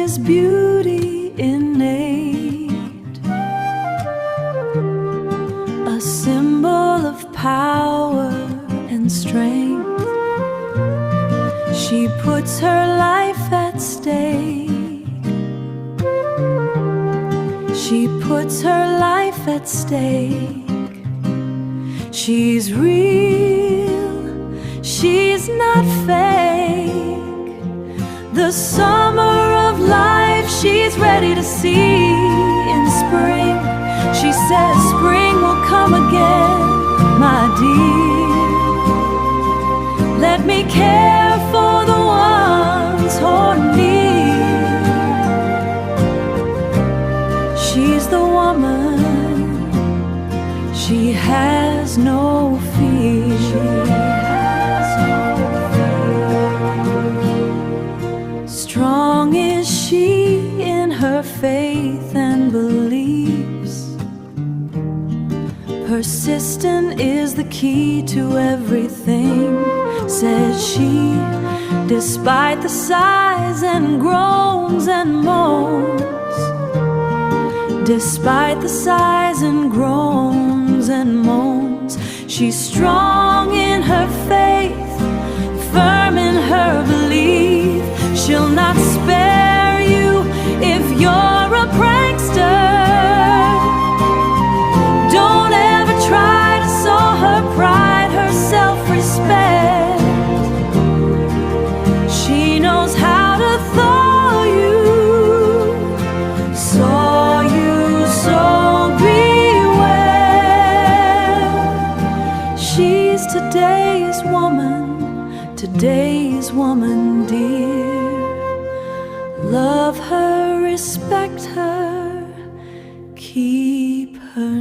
is beauty innate, a symbol of power and strength. She puts her life at stake. She puts her life at stake. She's real, she's not fake. The summer of life she's ready to see in spring. She says spring will come again, my dear. Let me care for the ones who are near. She's the woman, she has no fear. Strong is she in her faith and beliefs. Persistent is the key to everything, says she, despite the sighs and groans and moans. Despite the sighs and groans and moans, she's strong in her faith, firm in her belief. She'll not spare you if you're a prankster. Don't ever try to sow her pride, her self-respect. She knows how to thaw you, so beware. She's today's woman, dear. Love her, respect her, keep her